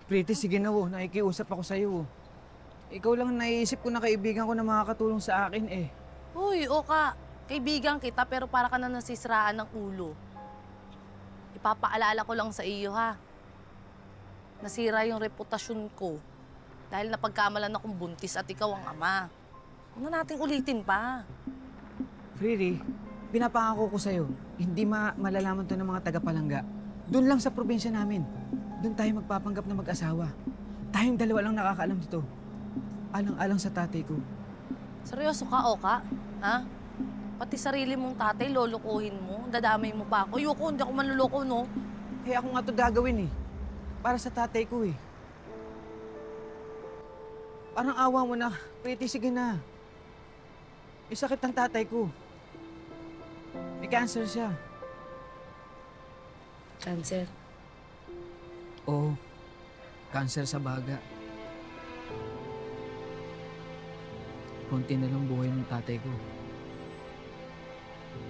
Pretty, sige na nakikiusap ako sa'yo. Ikaw lang naiisip ko na kaibigan ko na makakatulong sa akin eh. Hoy, Oka, kaibigan kita pero para ka na nasisiraan ng ulo. Ipapaalala ko lang sa iyo, ha? Nasira yung reputasyon ko dahil napagkamalan akong buntis at ikaw ang ama. Huwag na nating ulitin pa. Pretty, pinapangako ko sa'yo, hindi malalaman to ng mga taga-Palangga. Doon lang sa probinsya namin. Doon tayo magpapanggap na mag-asawa. Tayong dalawa lang nakakaalam dito. Alang-alang sa tatay ko. Seryoso ka, Oka? Ha? Pati sarili mong tatay, lolokohin mo? Dadamay mo pa ako? Ayoko, hindi ako manluloko, no? Kaya ako nga to gagawin eh. Para sa tatay ko eh. Parang awa mo na. Pretty, sige na. May sakit ang tatay ko. May cancer siya. Cancer? Oo. Cancer sa baga. Konti na lang buhay ng tatay ko.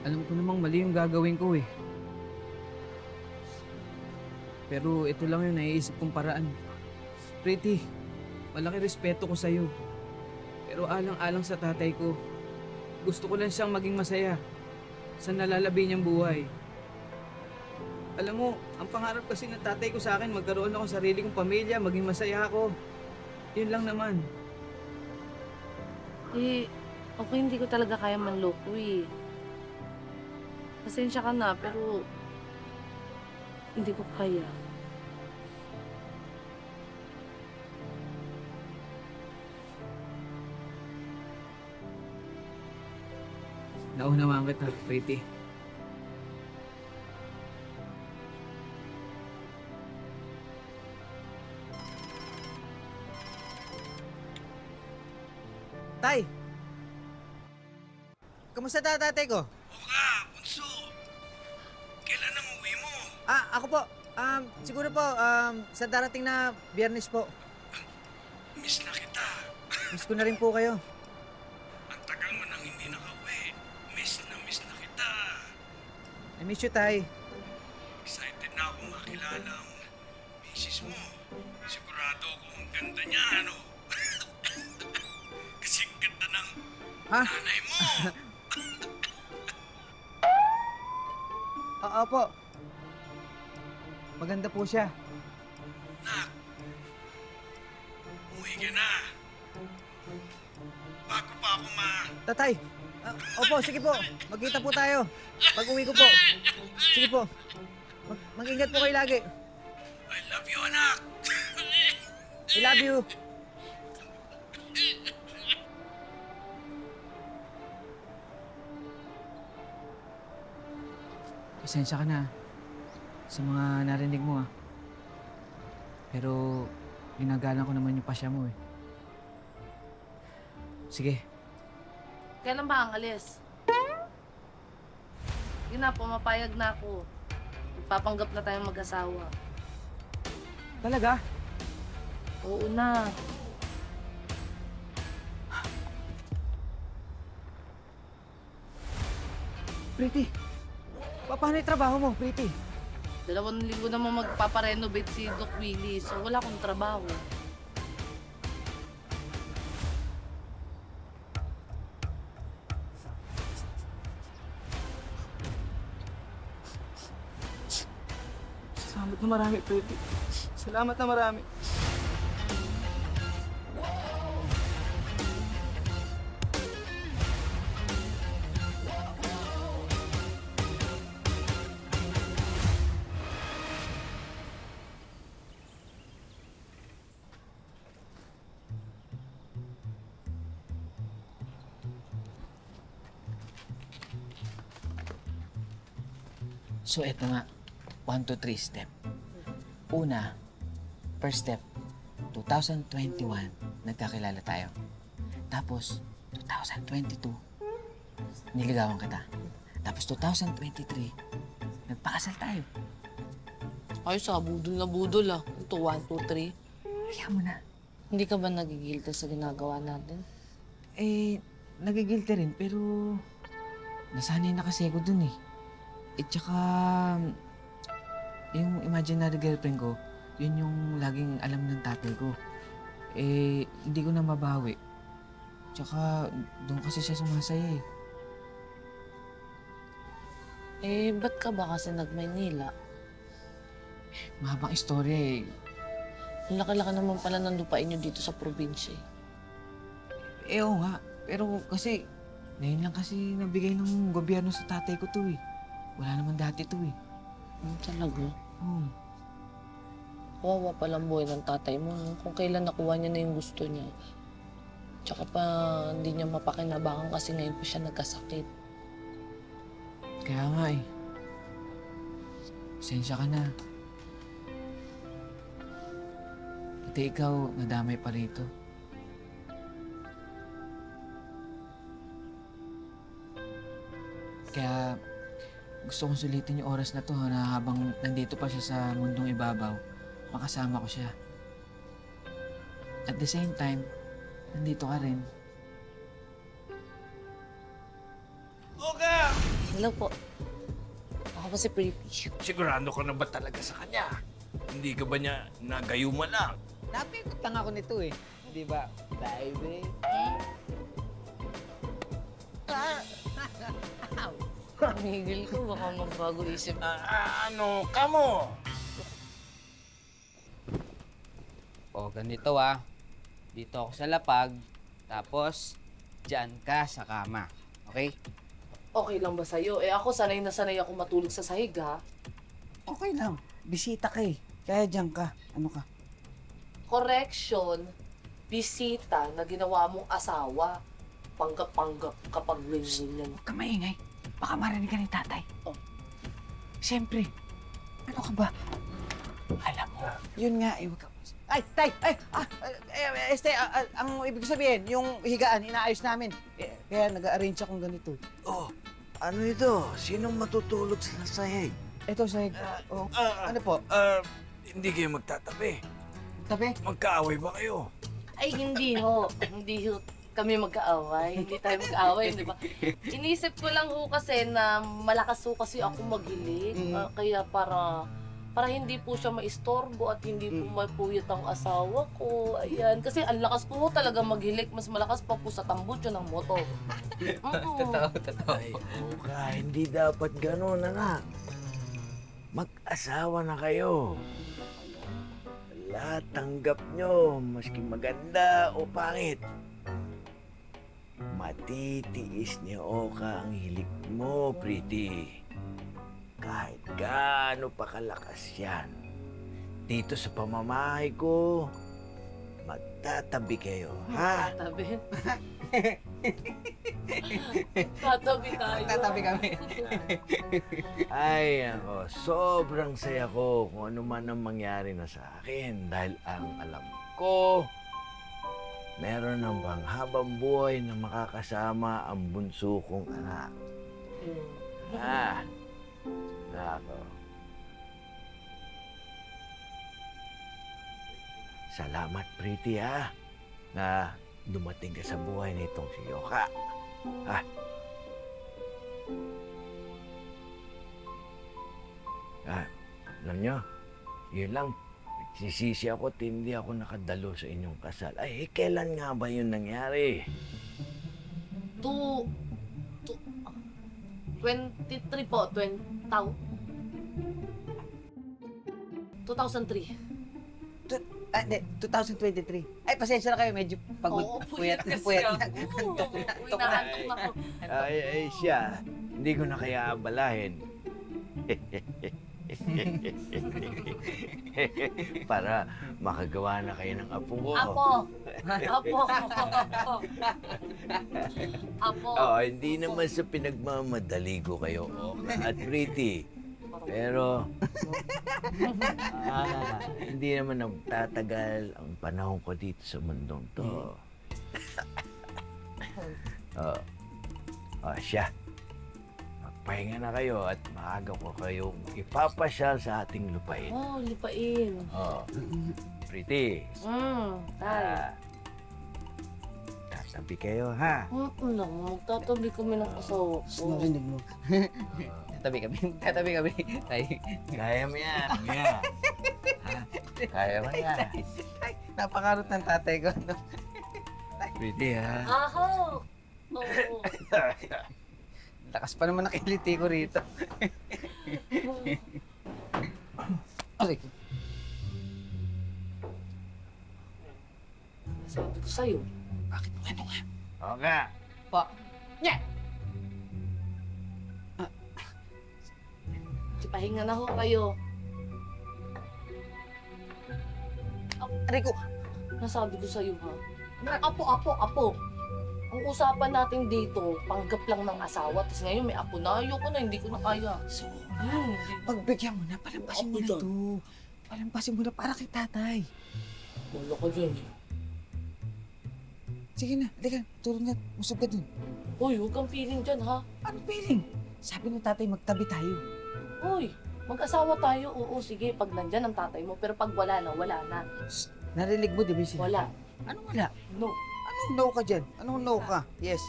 Alam ko namang mali yung gagawin ko eh. Pero ito lang yung naiisip kong paraan. Pretty, malaki respeto ko sa'yo. Pero alang-alang sa tatay ko, gusto ko lang siyang maging masaya sa nalalabi niyang buhay. Alam mo, ang pangarap kasi ng tatay ko sa akin, magkaroon ako ng sarili kong pamilya, maging masaya ako. Yun lang naman. Eh, okay, hindi ko talaga kaya manloko eh. Pasensya ka na, pero hindi ko kaya. Naunawaan kita, Pretty. Tay! Kamusta tatay ko? Oka, bunso. Kailan ang uwi mo? Ako po. Siguro po, sa darating na Biyernes po. Miss na kita. Miss ko na rin po kayo. Ang tagal mo nang hindi nakauwi. Miss na kita. I miss you, Tay. Excited na akong makilala ang misis mo. Sigurado akong ganda niya, ano? Kasing ganda ng nanay mo. Oo po. Maganda po siya. Nak, umuwi ka na. Bago pa ako Tatay! Opo, sige po. Magkita po tayo. Pag uwi ko po. Sige po. Mag-ingat po kayo lagi. I love you, anak. I love you. Pasensya ka na sa mga narinig mo Pero ginagalang ko naman yung pasya mo eh. Sige. Kailan ba ang alis? Yun na, pumapayag na ako. Ipapanggap na tayong mag-asawa. Talaga? Oo na. Pretty. Paano yung trabaho mo, Pretty? 2 linggo naman magpaparenovate si Doc Willie, so wala akong trabaho. Salamat na marami, Pretty. Salamat na marami. So, eto nga. 1, 2, 3 step. Una, first step, 2021, nagkakilala tayo. Tapos, 2022, niligawan kita. Tapos, 2023, nagpakasal tayo. Ay, sa budol na budol ah. Ito, 1, 2, 3. Kaya mo na. Hindi ka ba nagigilty sa ginagawa natin? Nagigilty rin, pero nasanay na kasi ako dun eh. Tsaka, yung imaginary girlfriend ko, Yun yung laging alam ng tatay ko. Eh, hindi ko na mabawi. Tsaka, doon kasi siya sumasaya eh. Eh, ba't ka ba kasi nag-Maynila? Mahabang istorya eh. Ang laki-laki naman pala ng lupain nyo dito sa probinsya eh. Oo nga. Pero kasi, ngayon lang kasi nabigay ng gobyerno sa tatay ko to eh. Wala naman dati to eh. Talaga? Oo. Kawawa palang buhay ng tatay mo, no? Kung kailan nakuha niya na yung gusto niya. Tsaka pa hindi niya mapakinabangan kasi ngayon pa siya nagkasakit. Kaya nga eh. Pasensya ka na. Pati ikaw, nadamay pa rito. Kaya gusto kong sulitin yung oras na to na habang nandito pa siya sa mundong ibabaw, makasama ko siya. At the same time, nandito ka rin. Oka! Hello po. Ako po si Pretty. Sigurado ka na ba talaga sa kanya? Hindi ka ba niya nagayuma lang? Napikot lang ako nito eh. Di ba, baby? Migil ko, baka magbago isip. Ano, kamo? O, ganito Dito ako sa lapag, tapos dyan ka sa kama. Okay? Okay lang ba sa'yo? Eh ako, sanay na sanay ako matulog sa sahig, ha? Okay lang. Bisita ka eh. Kaya diyan ka. Ano ka? Correction, bisita na ginawa mong asawa. Panggap-panggap kapag ganyan. Huwag ka maingay. Baka marinig ka ni tatay. Oh. Siyempre. Ano ka ba? Alam mo. Yun nga eh. Huwag ka... Ay, tay! Ay! Ang ibig sabihin, yung higaan, inaayos namin. Kaya nag-arrange akong ganito. Oh, ano ito? Sinong matutulog sa sahig? Ito, sahig. Ano po? Hindi kayo magtatabi. Tabi? Magkaaway ba kayo? Ay, hindi ho. Hindi ho kami magkaaway. Hindi tayo magkaaway, di ba? Inisip ko lang ho kasi na malakas ho kasi ako maghilig. Kaya para hindi po siya maistorbo at hindi po mapuyat ang asawa ko. Ayan. Kasi ang lakas ko ho talaga maghilik. Mas malakas pa po sa tambutso ng motor. Totoo. Ay, Oka, hindi dapat gano'n, anak. Mag-asawa na kayo. Lahat tanggap nyo, maski maganda o pangit. Matitiis ni Oka ang hilig mo, Pretty. Kahit gaano pa kalakas yan. Dito sa pamamahay ko, magtatabi kayo, ha? Tatabi. Tatabi tayo. Tatabi kami. Ay, ako, sobrang saya ko kung ano man ang mangyari na sa akin dahil ang alam ko, meron ng panghabang buhay na makakasama ang bunso kong anak. Nako. Salamat, Pretty, ha? Na dumating ka sa buhay nitong si Yoka. Ha? Alam nyo, yun lang. Sisisi ako at hindi ako nakadalo sa inyong kasal. Ay, kailan nga ba yun nangyari? 23 po, 2003. Hindi. 2023. Ay, pasensya na kayo. Medyo pagod. Oo, Puyat na. Antok na ako. Ay, siya. Hindi ko na kaya abalahin. Para makagawa na kayo ng apo ko. Apo. Oh, hindi naman sa pinagmamadali ko kayo, Oka at Pretty. Pero, hindi naman nagtatagal ang panahon ko dito sa mundong to. Siya. Magpahinga na kayo at maaga ko kayong ipapasyal sa ating lupain. Oh, lipain. Pretty. Tay. Tatabi kayo, ha? Magtatabi kami ng asawa ko. Narinig mo. Tatabi kami. Tay. Kaya mo yan. Yeah. Kaya mo yan. Tay, napakarot ng tatay ko. No? Pretty, ha? Aho! Oo. Lakas pa naman nakiliti ko rito. Aray ko. Sabi ko sa'yo. Bakit mo ano nga? Okay. Pa. Nye! Pahinga na ho kayo. Aray ko. Nasabi ko sa'yo ha. Apo. Ang usapan natin dito, panggap lang ng asawa. Tapos ngayon may apo na. Ayoko na, hindi ko na kaya. So, Hindi. pagbigyan mo na, palampasin mo na Apo to. Palampasin mo na para kay tatay. Wala ka dyan. Sige na, halika. Turo na, usog ka dun. Uy, huwag kang feeling dyan ha. Anong feeling? Sabi ng tatay, magtabi tayo. Uy, mag-asawa tayo. Oo, sige, pag nandyan ang tatay mo. Pero pag wala na, wala na. Narinig mo, di ba siya? Wala. Anong wala? No. Anong no ka dyan? Anong no ka? Yes.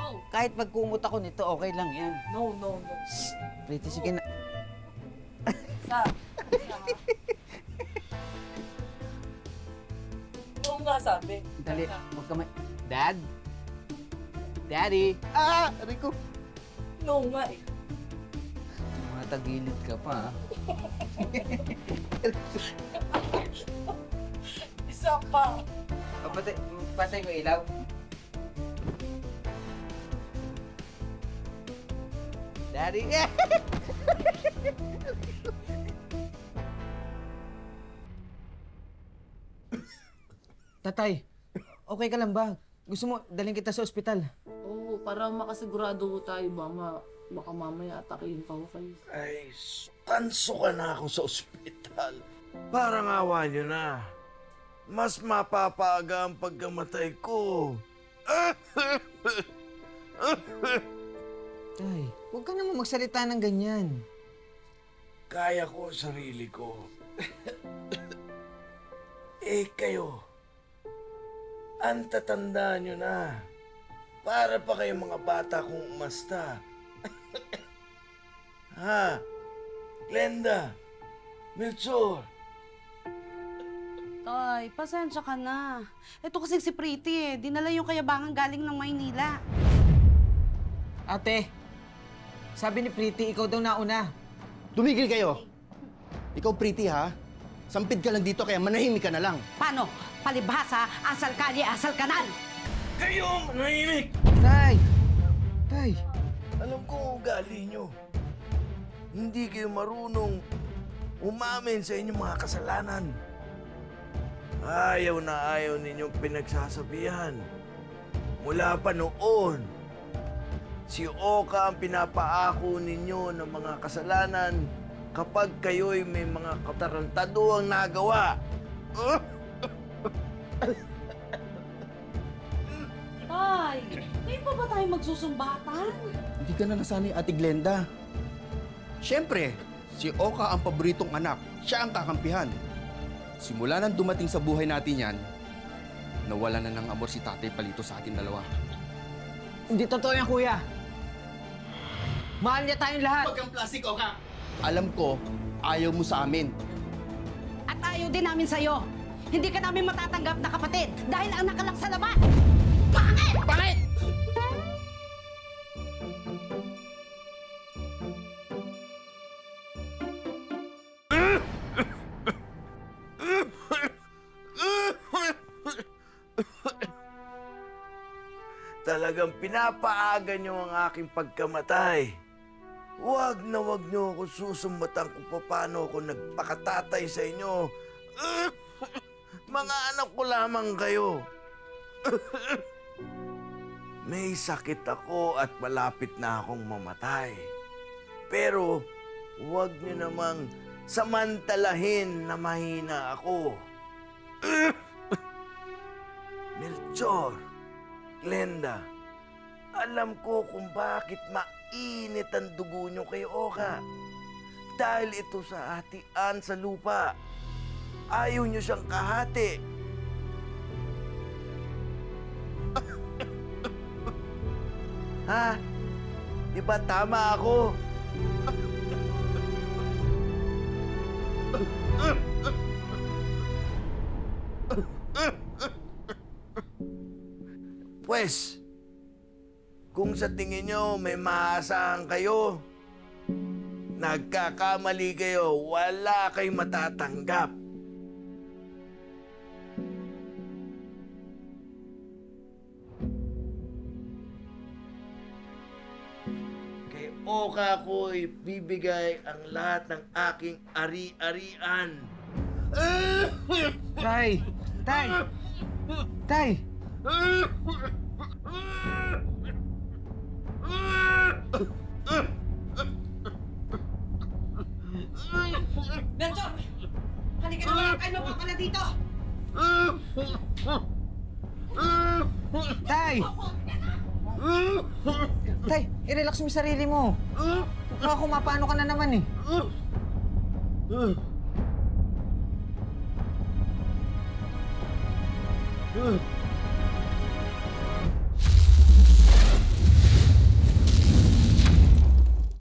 No. Kahit magkumot ako nito, okay lang yan. No. Pretty, sige na. Sa. Oo nga sabi. Dali, huwag ka Dad? Daddy? Ah! Rico! No nga eh. Mga tagilid ka pa, ha? Isa pa. Patay ko ilaw. Daddy? Tatay, okay ka lang ba? Gusto mo, dalhin kita sa ospital. Oo, para makasigurado ho tayo baka mamaya atakihin pa ho kayo. Ay, tanso ka na ako sa ospital. Parang awa nyo na. Mas mapapaaga ang pagkamatay ko. Tay, huwag ka naman magsalita ng ganyan. Kaya ko ang sarili ko. Eh kayo, ang tatanda nyo na. Para pa kayong mga bata kong umasta. Ha? Glenda? Melchor? Tay, pasensya ka na. Ito kasi si Pretty eh. Dinala yung kayabangan galing ng Maynila. Ate, sabi ni Pretty, ikaw daw nauna. Tumigil kayo. Ikaw, Pretty, ha? Sampid ka lang dito kaya manahimik ka na lang. Paano? Palibhasa, asal kalye, asal kanan. Kayo manahimik! Tay! Tay! Alam ko ang ugali nyo. Hindi kayo marunong umamin sa inyong mga kasalanan. Ayaw na ayaw ninyong pinagsasabihan. Mula pa noon, si Oka ang pinapaako ninyo ng mga kasalanan kapag kayo'y may mga katarantaduang nagawa. Tay, ngayon pa ba tayo magsusumbatan? Hindi ka na nasanay, Ate Glenda. Siyempre, si Oka ang paboritong anak. Siya ang kakampihan. Simula nang dumating sa buhay natin yan, nawala na ng amor si Tatay Palito sa ating dalawa. Hindi totoo yan, kuya. Mahal niya tayong lahat. Huwag kang plastic, Oka! Alam ko, ayaw mo sa amin. At ayaw din namin sa'yo. Hindi ka namin matatanggap na kapatid dahil anak ka lang sa labas. Pangit! Pangit! Talagang pinapaaga niyo ang aking pagkamatay. Huwag na huwag niyo ako susumbatan kung paano ako nagpakatatay sa inyo. Mga anak ko lamang kayo. May sakit ako at malapit na akong mamatay. Pero huwag niyo namang samantalahin na mahina ako. Melchor, Glenda, alam ko kung bakit mainit ang dugo niyo kay Oka. Dahil ito sa hatian sa lupa. Ayaw niyo siyang kahati. Ha? Di ba tama ako? Pwes, kung sa tingin nyo may maaasahan kayo, nagkakamali kayo, wala kayong matatanggap. Kay Oka ko ibibigay ang lahat ng aking ari-arian. Tay! Tay! Tay! Melchor! Halika na, wala kayo mapapala dito! Tay! Tay, i-relax mo yung sarili mo. Baka kumapano ka na naman eh.